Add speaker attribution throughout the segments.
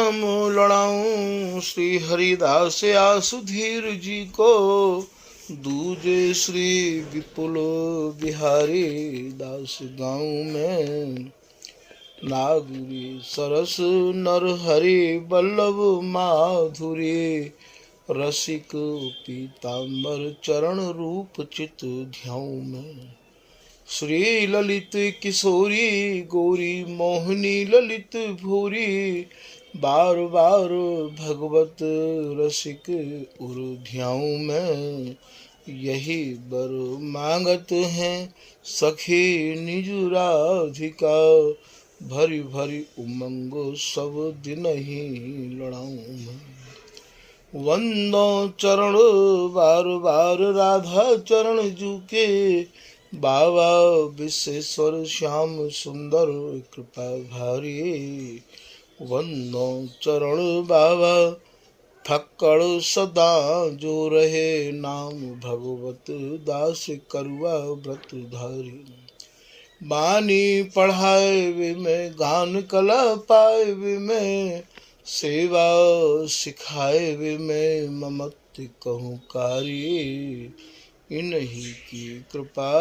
Speaker 1: नाम लड़ाऊं श्री हरिदास आसुधीर जी को, दूजे श्री विपुल बिहारी दास गाँव में। नागरी सरस नर हरि बल्लभ माधुरी, रसिक पीताम्बर चरण रूप चित ध्याऊ में। श्री ललित किशोरी गौरी मोहिनी ललित भूरी, बार बार भगवत रसिक उर ध्याऊ में। यही बर मांगत हैं सखी निज राधिका, भरी भरी उमंग सब दिन ही लड़ाऊं मैं। वंदो चरण बार बार राधा चरण जूके, बाबा विश्वेश्वर श्याम सुंदर कृपा भारी। वंदो चरण बाबा फक्कड़ सदा जो रहे, नाम भगवत दास करुआ व्रत धारी। बानी पढ़ाए वे में गान कला पाए वे में, सेवा सिखाए वे में ममत्व कहूँ कारी। इन्हीं की कृपा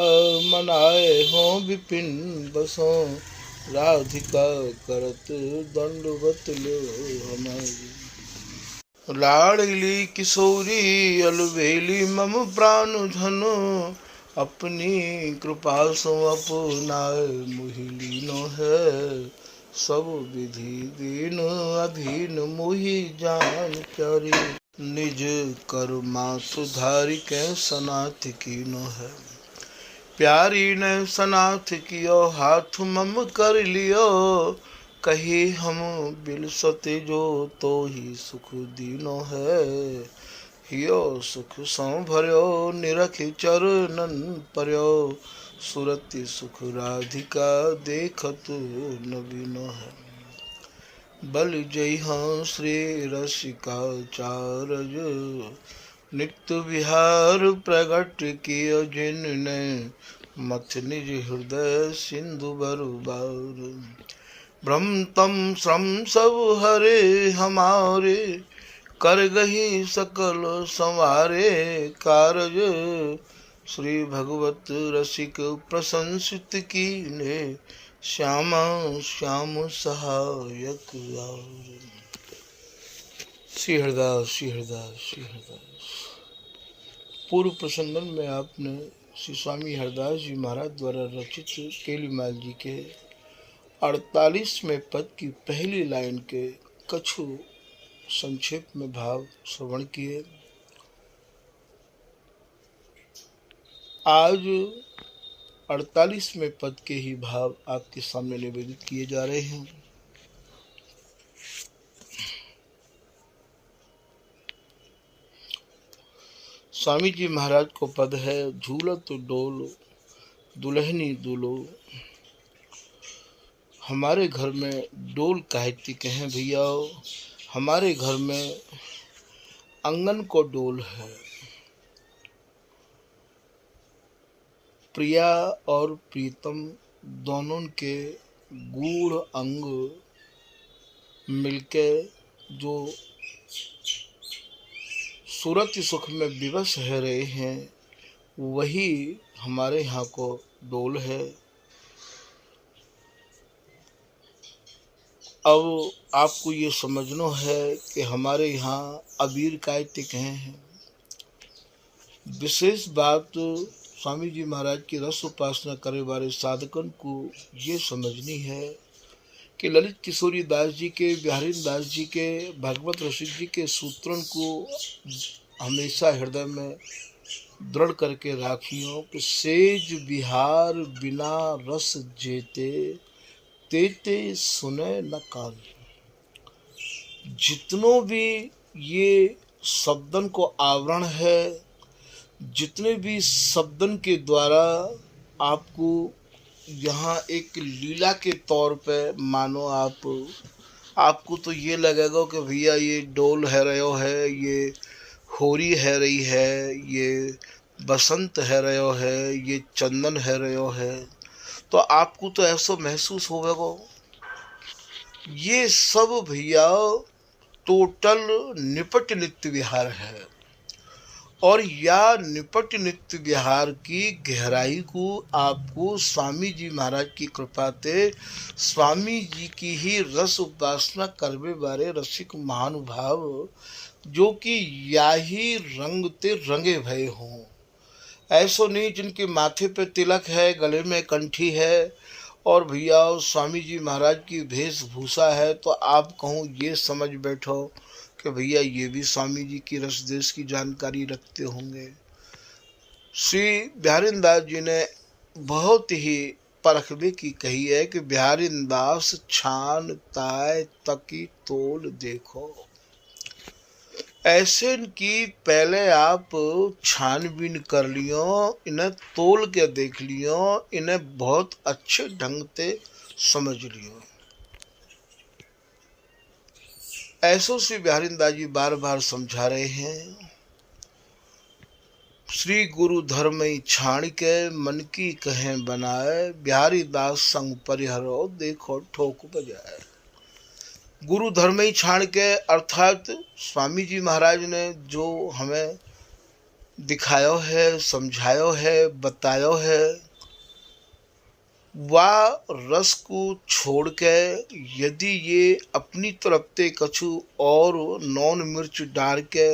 Speaker 1: मनाए हों विपिन बसों, राधिका करत दंडवत लो हमारी। लाडली किशोरी अलबेली मम प्राण धनो, अपनी कृपा सो अपनाए मोहि लीनो है। सब विधि दीन अधीन मोहि जान प्यारी, निज करुणा सुधारि कै सनाथ कीनो है। प्यारी ने सनाथ कियो हाथ मम कर लियो, कही हम बिलसते जो तो ही सुख दीनो है। हियो सुख सौ भर्यो निरख चरणन पर्यो, सुरति सुख राधिका देखत नवीनो है। बल जय हाँ श्री रसिकाचार्य, नित्य विहार प्रगट कियो जिनने, मथ निज हृदय सिंधु बरुबार। ब्रह्म तम श्रम सब हरे हमारे, कर गही सकल संवारे कारज। श्री भगवत रसिक प्रशंसित कीने, श्यामा श्याम सहायक आर। श्री हरदास श्री हरदास श्री हरदास। पूर्व प्रसंगन में आपने श्री स्वामी हरदास जी महाराज द्वारा रचित केलीमाल जी के 48वें पद की पहली लाइन के कछु संक्षेप में भाव श्रवण किए। आज 48वें पद के ही भाव आपके सामने निवेदित किए जा रहे हैं। स्वामी जी महाराज को पद है, झूलत डोल दुल्हनी दुलो। हमारे घर में डोल काहे कहें भैया, हमारे घर में आंगन को डोल है। प्रिया और प्रीतम दोनों के गूढ़ अंग मिलके जो सूरत सुख में विवश है रहे हैं, वही हमारे यहाँ को डोल है। अब आपको ये समझना है कि हमारे यहाँ अबीर कायते कहे हैं। विशेष बात स्वामी जी महाराज की रस उपासना करे वाले साधकन को ये समझनी है कि ललित किशोरी दास जी के, बिहारी दास जी के, भागवत रसिक जी के सूत्रों को हमेशा हृदय में दृढ़ करके राखियो कि सेज बिहार बिना रस जेते, तेते सुने न कान। जितनों भी ये शब्दन को आवरण है, जितने भी शब्दन के द्वारा आपको यहाँ एक लीला के तौर पे मानो आपको तो ये लगेगा कि भैया ये डोल है रहो है, ये होरी है रही है, ये बसंत है रहो है, ये चंदन है रहो है, तो आपको तो ऐसा महसूस होगा। ये सब भैया टोटल निपट नित्य विहार है। और या निपट नित्य विहार की गहराई को आपको स्वामी जी महाराज की कृपा से, स्वामी जी की ही रस उपासना करवे बारे रसिक महानुभाव जो कि या ही रंग ते रंगे भये हों, ऐसो नहीं जिनके माथे पे तिलक है, गले में कंठी है और भैया स्वामी जी महाराज की वेशभूषा है, तो आप कहूँ ये समझ बैठो कि भैया ये भी स्वामी जी की रस देश की जानकारी रखते होंगे। श्री बिहारीदास जी ने बहुत ही परखबे की कही है कि बिहारीदास छान ताय तकी तोल देखो। ऐसे की पहले आप छानबीन कर लियो, इन्हें तोल के देख लियो, इन्हें बहुत अच्छे ढंग से समझ लियो। ऐसो श्री बिहारीदास जी बार बार समझा रहे हैं। श्री गुरु धर्म छाण के मन की कहें बनाए, बिहारीदास संग परिहरो देखो ठोक बजाए। गुरु धर्म ही छाण के अर्थात स्वामी जी महाराज ने जो हमें दिखायो है, समझायो है, बतायो है, वह रस को छोड़ के यदि ये अपनी तरफ से कछु और नॉन मिर्च डाल के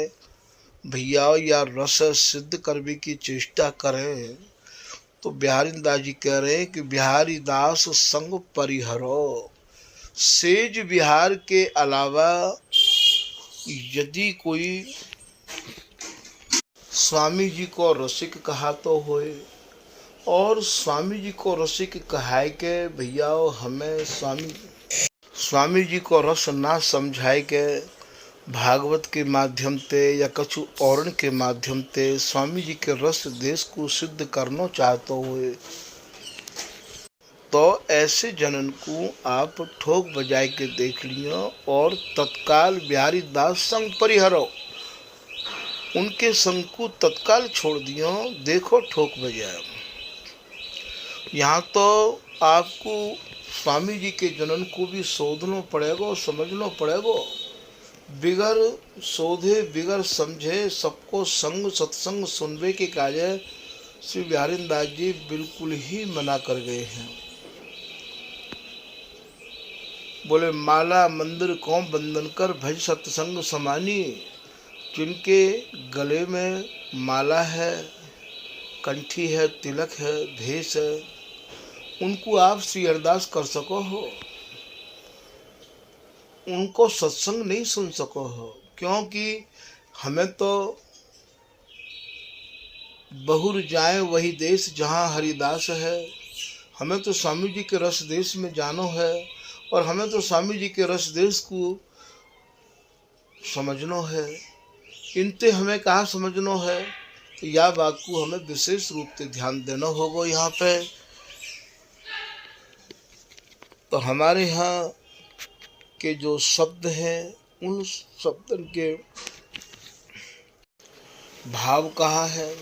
Speaker 1: भैया या रस सिद्ध करने की चेष्टा करें, तो बिहारीदास जी कह रहे हैं कि बिहारीदास संग परिहरो। सेज बिहार के अलावा यदि कोई स्वामी जी को रसिक कहा तो होए, और स्वामी जी को रसिक कहाए के भैया हमें स्वामी जी को रस ना समझाए के भागवत के माध्यम से या कछु और के माध्यम से स्वामी जी के रस देश को सिद्ध करना चाहते हुए, तो ऐसे जनन को आप ठोक बजाए के देख लियो और तत्काल बिहारीदास संग परिहरो, उनके संग को तत्काल छोड़ दियो, देखो ठोक बजाए। यहाँ तो आपको स्वामी जी के जनन को भी शोधना पड़ेगा, समझना पड़ेगा। बिगर शोधे बिगर समझे सबको संग सत्संग सुनवे के कार्य श्री बिहारीदास जी बिल्कुल ही मना कर गए हैं। बोले माला मंदिर को बंधन कर भज सत्संग समानी। जिनके गले में माला है, कंठी है, तिलक है, भेष है, उनको आप श्री अरदास कर सको हो, उनको सत्संग नहीं सुन सको हो, क्योंकि हमें तो बहुर जाए वही देश जहाँ हरिदास है। हमें तो स्वामी जी के रस देश में जानो है और हमें तो स्वामी जी के रस देश को समझना है। इनते हमें कहाँ समझना है, तो यह बात को हमें विशेष रूप से ध्यान देना होगा यहाँ पे। तो हमारे यहाँ के जो शब्द हैं, उन शब्दों के भाव कहाँ है।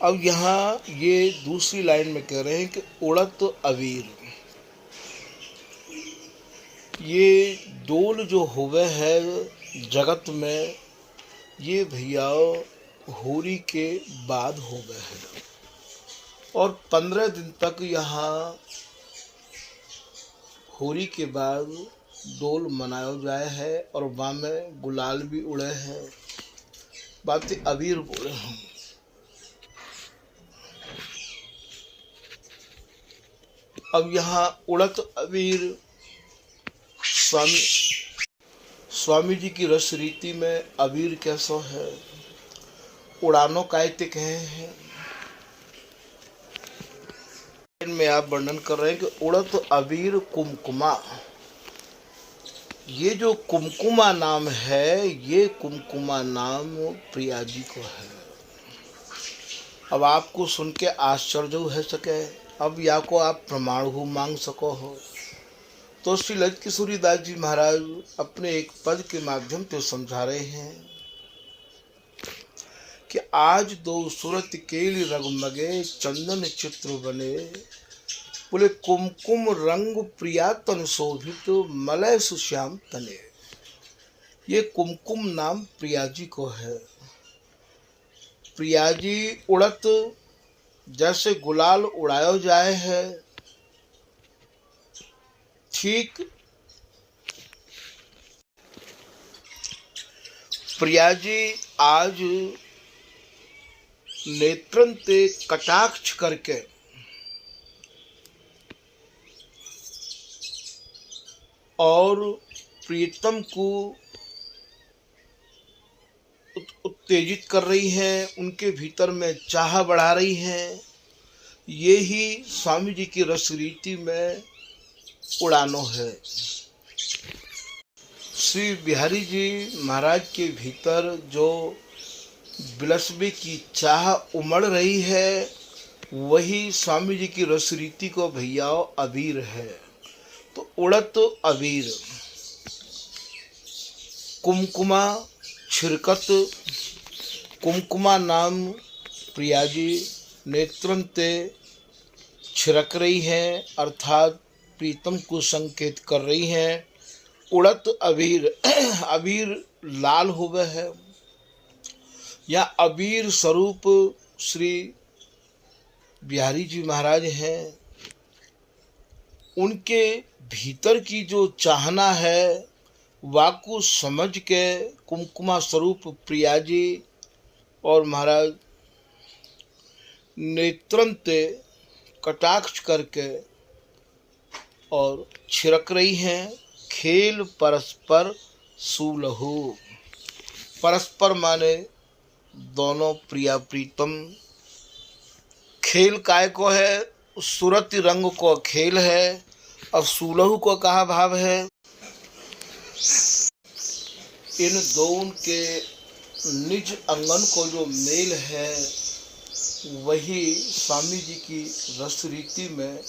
Speaker 1: अब यहाँ ये दूसरी लाइन में कह रहे हैं कि उड़त अवीर, ये डोल जो हुए है जगत में, ये भैया होली के बाद हो गए हैं और 15 दिन तक यहाँ होली के बाद डोल मनाया जाए है और वहाँ में गुलाल भी उड़े हैं, बातें अबीर बोले हैं। अब यहाँ उड़त अबीर स्वामी जी की रस रीति में अबीर कैसा है, उड़ानो कायते कहे हैं। इनमें आप वर्णन कर रहे हैं कि उड़त अबीर कुमकुमा। ये जो कुमकुमा नाम है, ये कुमकुमा नाम प्रिया जी को है। अब आपको सुन के आश्चर्य हो सके, अब या को आप प्रमाण हो मांग सको हो, तो श्री ललित किशोरीदास जी महाराज अपने एक पद के माध्यम से समझा रहे हैं कि आज दो सूरत केली रगमगे चंदन चित्र बने, बोले कुमकुम रंग प्रिया तन शोभित मलय सुश्याम तने। ये कुमकुम नाम प्रियाजी को है। प्रियाजी उड़त जैसे गुलाल उड़ायो जाए है, ठीक प्रियाजी आज नेत्रन ते कटाक्ष करके और प्रीतम को उत्तेजित कर रही हैं, उनके भीतर में चाह बढ़ा रही हैं। ये ही स्वामी जी की रस रीति में उड़ानो है। श्री बिहारी जी महाराज के भीतर जो बिलसबे की चाह उमड़ रही है, वही स्वामी जी की रस रीति को भैयाओ अबीर है। तो उड़त अबीर कुमकुमा छिरकत, कुमकुमा नाम प्रियाजी नेत्रन ते छिरक रही हैं, अर्थात प्रीतम को संकेत कर रही हैं। उड़त अबीर अबीर लाल हुए है, या अबीर स्वरूप श्री बिहारी जी महाराज हैं। उनके भीतर की जो चाहना है, वाकु समझ के कुमकुमा स्वरूप प्रियाजी और महाराज नेत्रन ते कटाक्ष करके और छिरक रही हैं। खेल परस्पर सुलहु, परस्पर माने दोनों प्रिया प्रीतम। खेल काय को है? सुरति रंग को खेल है। और सुलहु को कहा भाव है? इन दोनों के निज अंगन को जो मेल है, वही स्वामी जी की रस रीति में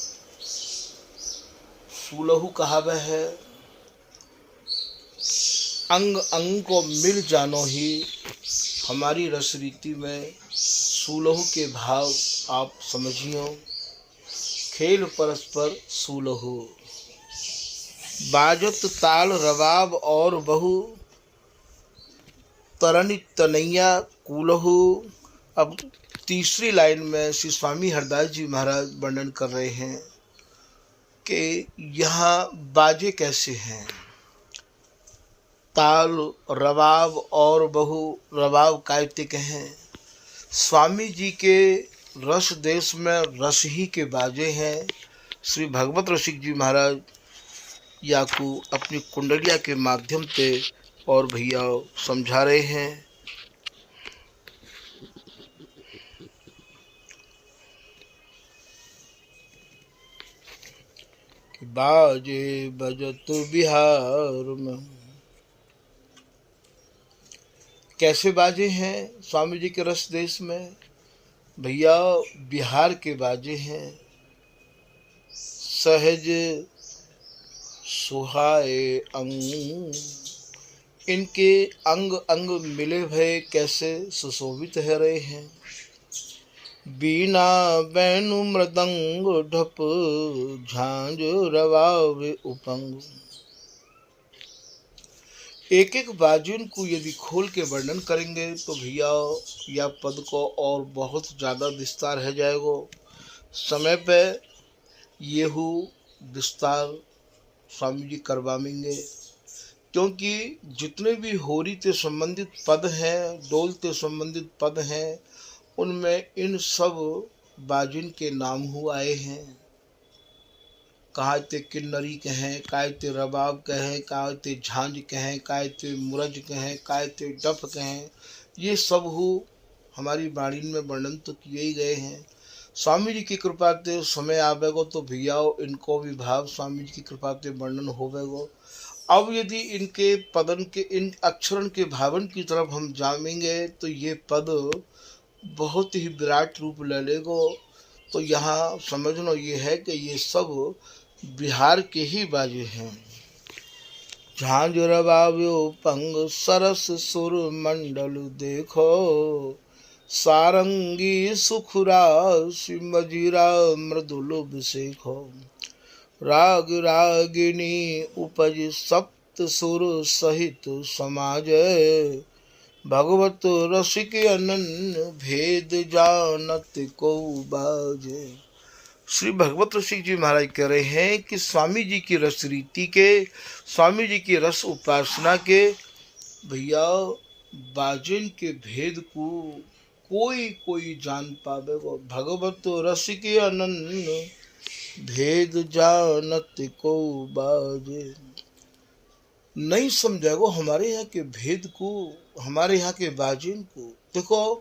Speaker 1: सुलहु कहावे है। अंग अंग को मिल जानो ही हमारी रस रीति में सुलहु के भाव आप समझियो। खेल परस्पर सुलहु, बाजत ताल रबाब और बहु, तरनी तनैया कुलहु। अब तीसरी लाइन में श्री स्वामी हरदास जी महाराज वर्णन कर रहे हैं कि यहाँ बाजे कैसे हैं। ताल रबाब और बहु, रबाब कायतिक हैं। स्वामी जी के रस देश में रस ही के बाजे हैं। श्री भगवत रसिक जी महाराज याकू अपनी कुंडलिया के माध्यम से और भैया समझा रहे हैं। कि बाजे बजत बिहार में, कैसे बाजे हैं स्वामी जी के रस देश में? भैया बिहार के बाजे हैं। सहज सुहाए अंग, इनके अंग अंग मिले भय कैसे सुशोभित है रहे हैं। बीना बैनु मृदंग ढप, झांझ रवावे उपंग। एक एक बाजुन को यदि खोल के वर्णन करेंगे तो भैया या पद को और बहुत ज़्यादा विस्तार है जाएगा। समय पे येहू विस्तार स्वामी जी करवाएंगे, क्योंकि जितने भी होरी से संबंधित पद हैं, डोल से संबंधित पद हैं, उनमें इन सब बाजुन के नाम हुआ आए हैं। कहते किन्नरी कहें, कहते रबाब कहें, कहते झांझ कहें, कहते मुरज कहें, कहते डफ कहें, ये सब हो हमारी वाणी में वर्णन तो किए ही गए हैं। स्वामी जी की कृपा से समय आवेगो तो भैयाओ इनको भी भाव स्वामी जी की कृपा से वर्णन होवेगो। अब यदि इनके पदन के इन अक्षरण के भावन की तरफ हम जाएंगे तो ये पद बहुत ही विराट रूप ले लेगो। तो यहाँ समझना ये है कि ये सब बिहार के ही बाजे हैं। झांझ रबाव्यो पंग, सरस सुर मंडल देखो, सारंगी सुखराशि मजीरा मृदुल बिसेखो। राग रागिनी उपज संत सुर सहित समाज, भगवत रसिक अनन्य भेद जानत को बाजे। श्री भगवत रसिक जी महाराज कह रहे हैं कि स्वामी जी की रस रीति के, स्वामी जी की रस उपासना के भैया बाजिन के भेद को कोई कोई जान पावेगो। भगवत रसिक अनन्य भेद जानत को बाजे। नहीं समझेगो हमारे यहाँ के भेद को, हमारे यहाँ के बाजिन को। देखो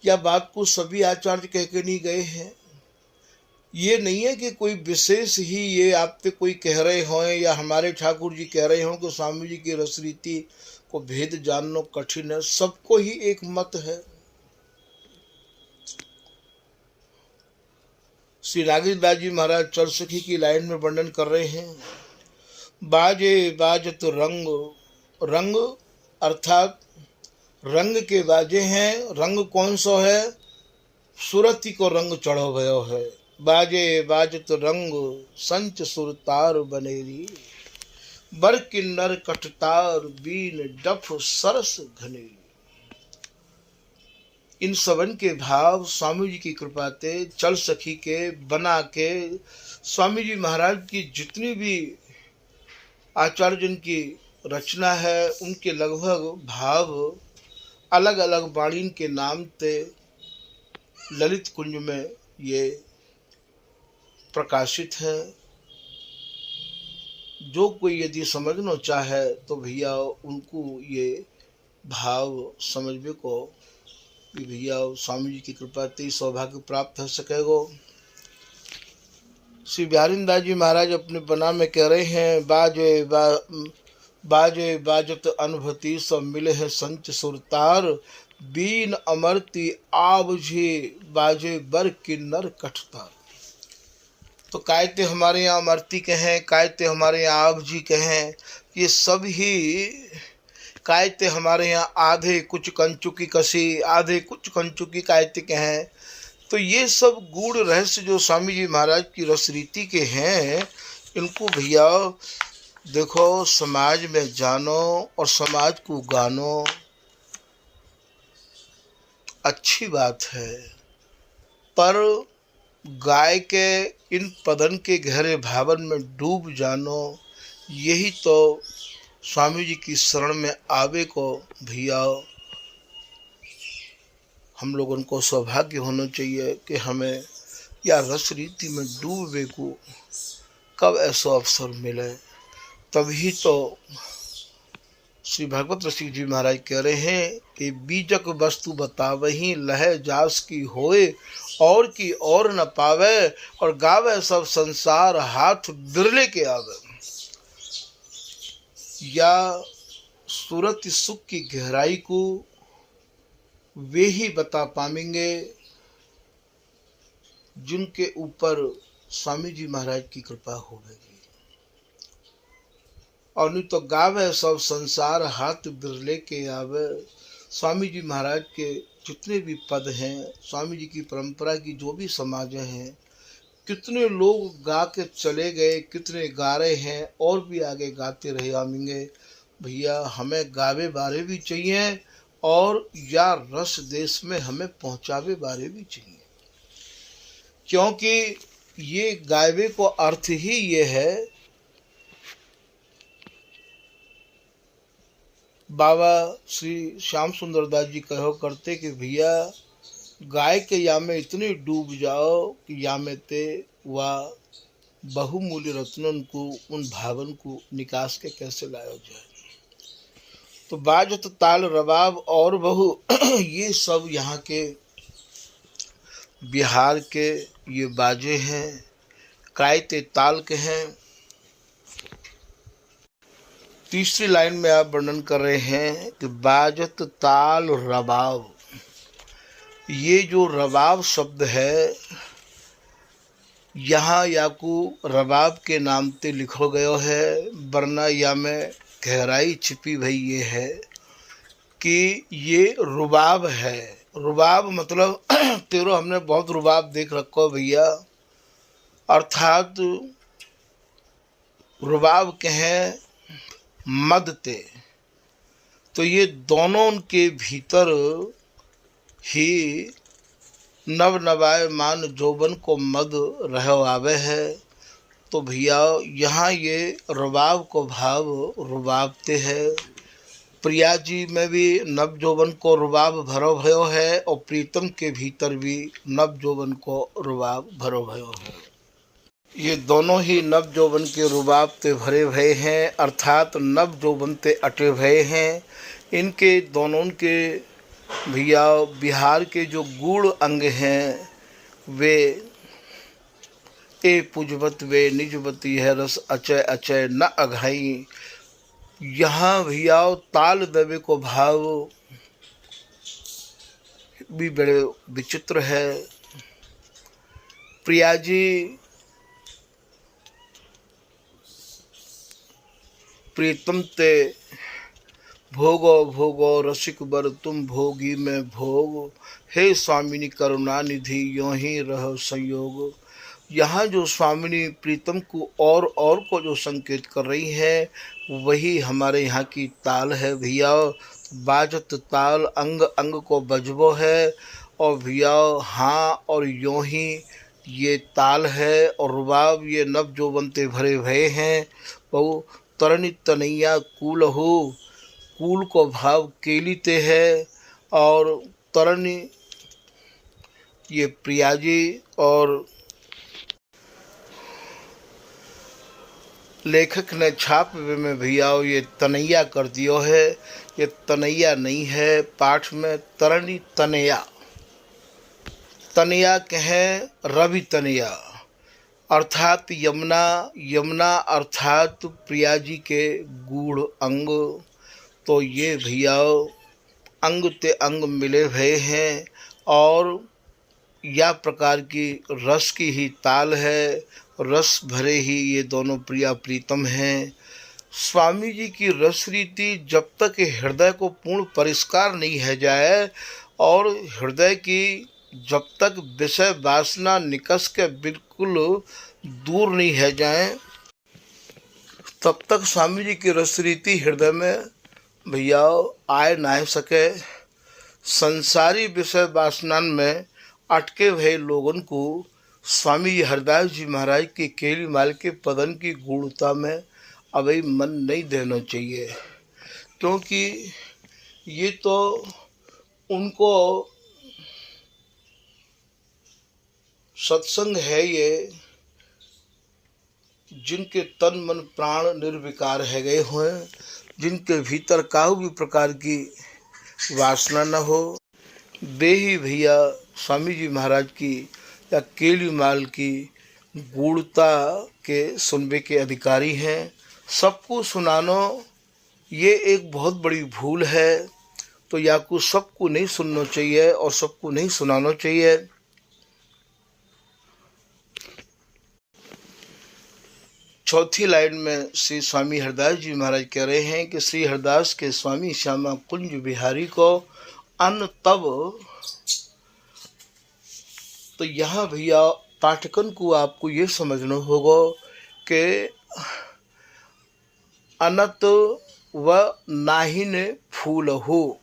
Speaker 1: क्या बात को सभी आचार्य कह के नहीं गए हैं। ये नहीं है कि कोई विशेष ही ये आप पे कोई कह रहे हों या हमारे ठाकुर जी कह रहे हों कि स्वामी जी की रस रीति को भेद जानना कठिन है। सबको ही एक मत है। श्री नागेश दास जी महाराज चल सखी की लाइन में वर्णन कर रहे हैं, बाजे बाजत रंग, रंग अर्थात रंग के बाजे हैं। रंग कौन सा है? सुरती को रंग चढ़ो गयो है। बाजे बाजत रंग संच सुरतार बनेरी, बर किन्नर कटतार बीन डफ सरस घनेरी। इन सबन के भाव स्वामी जी की कृपा से चल सखी के बना के स्वामी जी महाराज की जितनी भी आचार्य जन की रचना है उनके लगभग भाव अलग अलग वाणी के नाम से ललित कुंज में ये प्रकाशित है। जो कोई यदि समझना चाहे तो भैया उनको ये भाव समझने को कि भैया स्वामी जी की कृपा से सौभाग्य प्राप्त हो सकेगो। श्री बिहारीदास जी महाराज अपने बना में कह रहे हैं, बाजे बाजत अनुभूति सब मिले है संच सुरतार, बीन अमरती आवझे बाजे बर किन्नर कठतार। तो कायते हमारे यहाँ अमरती कहें, कायते हमारे यहाँ आवझी कहें, ये सब ही कायते हमारे यहाँ आधे कुछ कंचुकी कसी, आधे कुछ कंचुकी कायते कहें। तो ये सब गूढ़ रहस्य जो स्वामी जी महाराज की रस रीति के हैं, इनको भैया देखो समाज में जानो और समाज को गानो, अच्छी बात है। पर गाय के इन पदन के गहरे भावन में डूब जानो, यही तो स्वामी जी की शरण में आवे को भैया हम लोगों को सौभाग्य होना चाहिए कि हमें या रस रीति में डूबे को कब ऐसा अवसर मिले। तभी तो श्री भगवत रसिक जी महाराज कह रहे हैं कि बीजक वस्तु बतावही लह जास की होए, और की और न पावे, और गावे सब संसार हाथ बिरले के आवे। या सूरत सुख की गहराई को वे ही बता पाएंगे जिनके ऊपर स्वामी जी महाराज की कृपा होगी। और नहीं तो गावे सब संसार हाथ बिरले के आवे। स्वामी जी महाराज के जितने भी पद हैं, स्वामी जी की परंपरा की जो भी समाजें हैं, कितने लोग गा के चले गए, कितने गा रहे हैं और भी आगे गाते रहे आएंगे। भैया हमें गावे बारे भी चाहिए और या रस देश में हमें पहुंचावे बारे भी चाहिए, क्योंकि ये गावे को अर्थ ही ये है। बाबा श्री श्याम सुंदर दास जी कहो करते कि भैया गाय के यामे इतने डूब जाओ कि यामे ते वह बहुमूल्य रत्नन को, उन भावन को निकास के कैसे लाया जाए। तो बाजत ताल रबाब और बहु ये सब यहाँ के बिहार के ये बाजे हैं, कायते ताल के हैं। तीसरी लाइन में आप वर्णन कर रहे हैं कि बाजत ताल रबाब। ये जो रबाब शब्द है यहाँ याकू रबाब के नाम से लिखो गयो है, वरना या में गहराई छिपी भई ये है कि ये रुबाब है। रुबाब मतलब तेरो हमने बहुत रुबाब देख रखो भैया, अर्थात रुबाब कहें मद ते। तो ये दोनों उनके भीतर ही नव नवाय मान जोबन को मद रह आवे है। तो भैया यहाँ ये रुबाब को भाव रुबाबते है। प्रिया जी में भी नव जोबन को रुबाब भरो भयो है और प्रीतम के भीतर भी नव जोबन को रुबाब भरो भयो है। ये दोनों ही नव जोबन के रुबाब ते भरे भये हैं, अर्थात नव जोबन ते अटे भये हैं। इनके दोनों के भैया बिहार के जो गूढ़ अंग हैं वे ए पुजबत वे निजबती है रस अचय अचय न अघाई। यहाँ भैया ताल दबे को भाव भी बड़े विचित्र है। प्रिया जी प्रीतम ते भोगो भोगो रसिक बर तुम भोगी में भोग, हे स्वामिनी करुणा निधि यों ही रहो संयोग। यहाँ जो स्वामिनी प्रीतम को और को जो संकेत कर रही है वही हमारे यहाँ की ताल है भैया। बाजत ताल अंग अंग को बजबो है और भैया हाँ और यों ही ये ताल है। और रुबाब ये नव जो बनते भरे भये हैं। बहु तरणी तनैया कूल हो, कूल को भाव केलीते है और तरणी ये प्रिया जी और लेखक ने छाप में भैया ये तनैया कर दियो है। ये तनैया नहीं है, पाठ में तरणी तनया, तनया कहें रवि तनया अर्थात यमुना, यमुना अर्थात प्रिया जी के गूढ़ अंग। तो ये भैया अंग ते अंग मिले भये हैं और या प्रकार की रस की ही ताल है, रस भरे ही ये दोनों प्रिया प्रीतम हैं। स्वामी जी की रस रीति जब तक हृदय को पूर्ण परिष्कार नहीं है जाए और हृदय की जब तक विषय वासना निकस के बिल्कुल दूर नहीं है जाए तब तक स्वामी जी की रस रीति हृदय में भैया आए ना सके। संसारी विषय वासना में अटके हुए लोगों को स्वामी हरदास जी महाराज के केली माल के पदन की गूढ़ता में अभी मन नहीं देना चाहिए, क्योंकि ये तो उनको सत्संग है ये जिनके तन मन प्राण निर्विकार है गए हुए, जिनके भीतर काहू भी प्रकार की वासना न हो, वे ही भैया स्वामी जी महाराज की या केली माल की गूढ़ता के सुनबे के अधिकारी हैं। सबको सुनानो ये एक बहुत बड़ी भूल है। तो या को सबको नहीं सुनना चाहिए और सबको नहीं सुनाना चाहिए। चौथी लाइन में श्री स्वामी हरदास जी महाराज कह रहे हैं कि श्री हरदास के स्वामी श्यामा कुंज बिहारी को अन्न तब। तो यहाँ भैया पाठकन को आपको ये समझना होगा कि अनत व नाहिन फूल हो,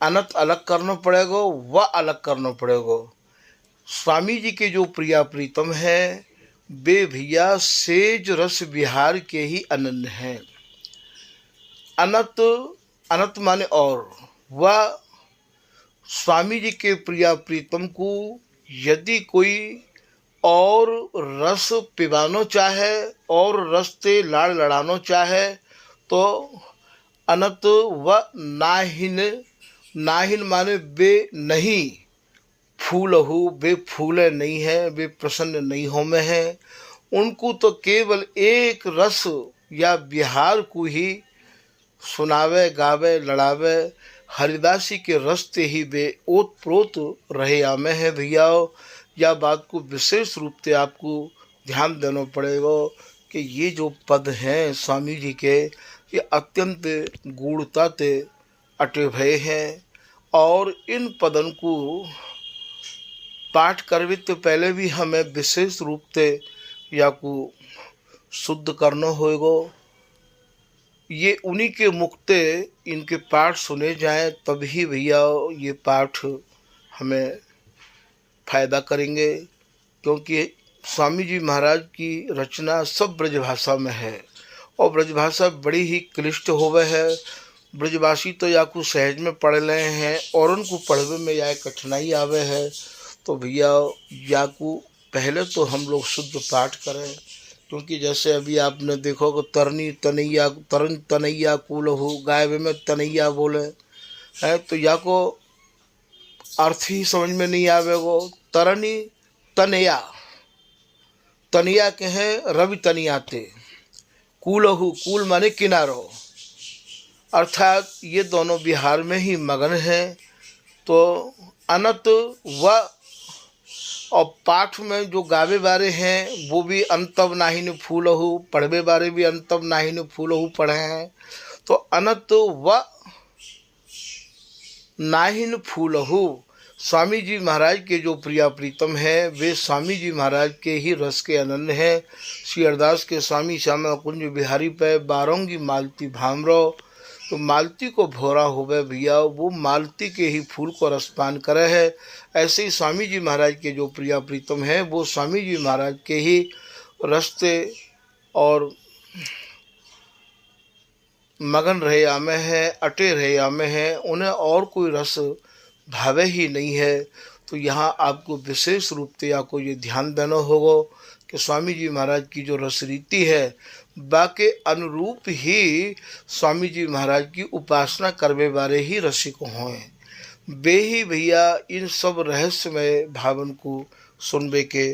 Speaker 1: अनत अलग करना पड़ेगा व अलग करना पड़ेगा। स्वामी जी के जो प्रिया प्रीतम है वे भैया सेज रस विहार के ही अनन्य हैं। अनत, अनत माने और, वह स्वामी जी के प्रिया प्रीतम को यदि कोई और रस पिबानो चाहे और रस से लाड़ लड़ानो चाहे तो अनत व नाहिन, नाहिन माने वे नहीं फूल हो, वे फूले नहीं है, वे प्रसन्न नहीं हो में है। उनको तो केवल एक रस या विहार को ही सुनावे गावे लड़ावे, हरिदासी के रस्ते ही वे ओत प्रोत रहे आमे हैं भैया। या बात को विशेष रूप से आपको ध्यान देना पड़ेगा कि ये जो पद हैं स्वामी जी के ये अत्यंत गूढ़ता से अटे भये हैं और इन पदन को पाठ करवे तो पहले भी हमें विशेष रूप से या को शुद्ध करना होगा। ये उन्हीं के मुक्ते इनके पाठ सुने जाएं, तभी भैया ये पाठ हमें फ़ायदा करेंगे। क्योंकि स्वामी जी महाराज की रचना सब ब्रजभाषा में है और ब्रजभाषा बड़ी ही क्लिष्ट होवे है। ब्रजवासी तो या कुछ सहज में पढ़ रहे हैं और उनको पढ़वे में या कठिनाई आवे है। तो भैया या को पहले तो हम लोग शुद्ध पाठ करें, क्योंकि जैसे अभी आपने देखो कि तरनी तनैया तरन तनैया कुल हो गायब में तनैया बोले है, तो या को अर्थ ही समझ में नहीं आवेगो। तरनी तनया तनिया के हैं रवि तनियाते, कूलहु कूल माने किनारो, अर्थात ये दोनों बिहार में ही मगन हैं। तो अनत व और पाठ में जो गावे बारे हैं वो भी अंतव नाही न फूलहु, पढ़वे बारे भी अंतव नाही न फूलहु पढ़े हैं। तो अनत व नाही न फूलहु स्वामी जी महाराज के जो प्रिया प्रीतम है वे स्वामी जी महाराज के ही रस के अनन्य हैं। श्री हरदास के स्वामी श्यामा कुंज बिहारी पे बारंगी मालती भामरो, तो मालती को भोरा होवे भैया वो मालती के ही फूल को रसपान करे है। ऐसे ही स्वामी जी महाराज के जो प्रिया प्रीतम हैं वो स्वामी जी महाराज के ही रस्ते और मगन रहे आमे हैं, अटे रहे आमे हैं, उन्हें और कोई रस भावे ही नहीं है। तो यहाँ आपको विशेष रूप से आपको ये ध्यान देना होगा कि स्वामी जी महाराज की जो रस रीति है बाके अनुरूप ही स्वामी जी महाराज की उपासना करवे वाले ही रसिक हों। वे ही भैया इन सब रहस्यमय भावन को सुनबे के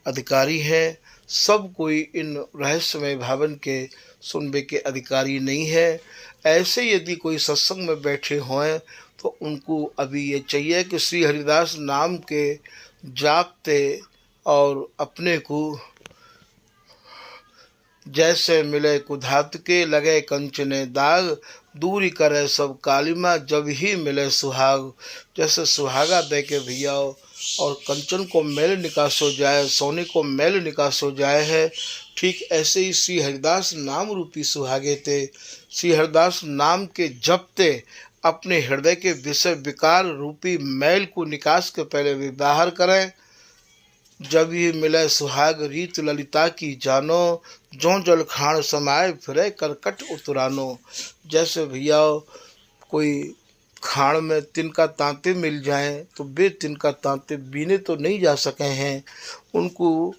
Speaker 1: अधिकारी हैं। सब कोई इन रहस्यमय भावन के सुनबे के अधिकारी नहीं है। ऐसे यदि कोई सत्संग में बैठे हों तो उनको अभी ये चाहिए कि श्री हरिदास नाम के जापते और अपने को जैसे मिले कुधात के लगे कंचने दाग, दूरी करे सब कालिमा जब ही मिले सुहाग। जैसे सुहागा दे के भैया और कंचन को मैल निकास हो जाए, सोने को मैल निकास हो जाए है, ठीक ऐसे ही श्री हरिदास नाम रूपी सुहागे थे। श्री हरिदास नाम के जपते अपने हृदय के विषय विकार रूपी मैल को निकास के पहले भी बाहर करें। जब ही मिले सुहाग रीत ललिता की जानो, जो जल खाण समाये फिरे करकट उतरानो। जैसे भैया कोई खाण में तिनका तांते मिल जाएं तो वे तिनका तांते बीने तो नहीं जा सके हैं, उनको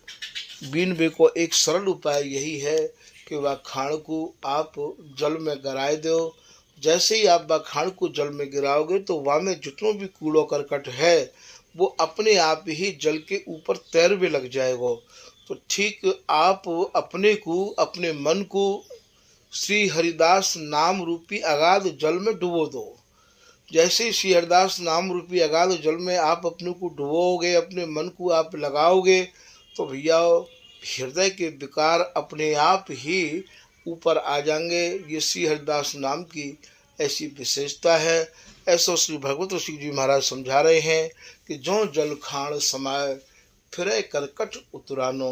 Speaker 1: बीनबे को एक सरल उपाय यही है कि वह खाण को आप जल में गिराए दो। जैसे ही आप वह खाण को जल में गिराओगे तो वहाँ में जितनों भी कूड़ो करकट है वो अपने आप ही जल के ऊपर तैरवे लग जाएगा। तो ठीक आप अपने को अपने मन को श्री हरिदास नाम रूपी अगाध जल में डुबो दो। जैसे श्री हरिदास नाम रूपी अगाध जल में आप अपने को डुबोगे, अपने मन को आप लगाओगे, तो भैया हृदय के विकार अपने आप ही ऊपर आ जाएंगे। ये श्री हरिदास नाम की ऐसी विशेषता है। ऐसा श्री भगवत ऋषि जी महाराज समझा रहे हैं कि जो जल खाण समाये फिरे करकट उतरानो।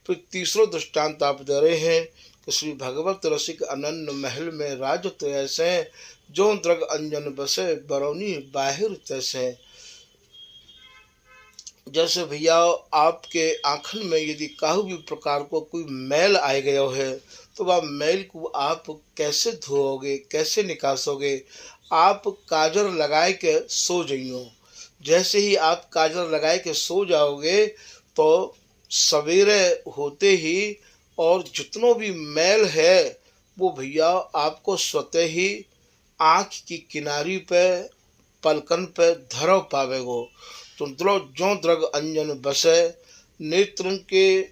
Speaker 1: फिर तीसरो दृष्टांत आप दे रहे हैं कि श्री भगवत रसिक अनन्य महल में राजत ऐसे, जो द्रग अंजन बसे बरौनी बाहिर तैसे। जैसे भैया आपके आँखन में यदि काहू भी प्रकार को कोई मैल आ गया है तो वह मैल को आप कैसे धोओगे, कैसे निकासोगे? आप काजर लगाए के सो जाइयो। जैसे ही आप काजर लगाए के सो जाओगे तो सवेरे होते ही और जितनों भी मैल है वो भैया आपको स्वतः ही आँख की किनारी पे पलकन पे धरो पावेगो। तो जो द्रग अंजन बसे, नेत्र के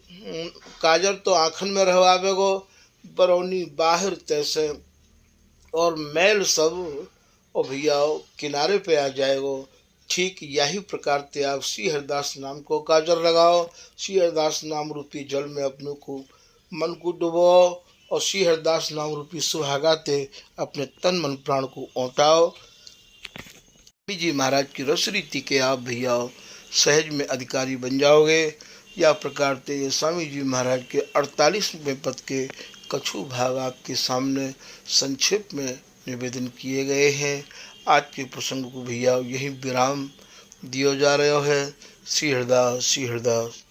Speaker 1: काजर तो आँखन में रहवावेगो, बरौनी बाहर तैसे, और मैल सब और भैया किनारे पे आ जाएगो। ठीक यही प्रकार से आप श्री हरिदास नाम को काजर लगाओ, श्री हरिदास नाम रूपी जल में अपने को मन को डुबो और श्री हरिदास नाम रूपी सुहागाते अपने तन मन प्राण को औटाओ। जी महाराज की रस रीति के आप भैया सहज में अधिकारी बन जाओगे। या प्रकार से स्वामी जी महाराज के 48वें पद के कछु भाग आपके सामने संक्षेप में निवेदन किए गए हैं। आज के प्रसंग को भैया यही विराम दिया जा रहा है। श्री हरिदास, श्री हरिदास।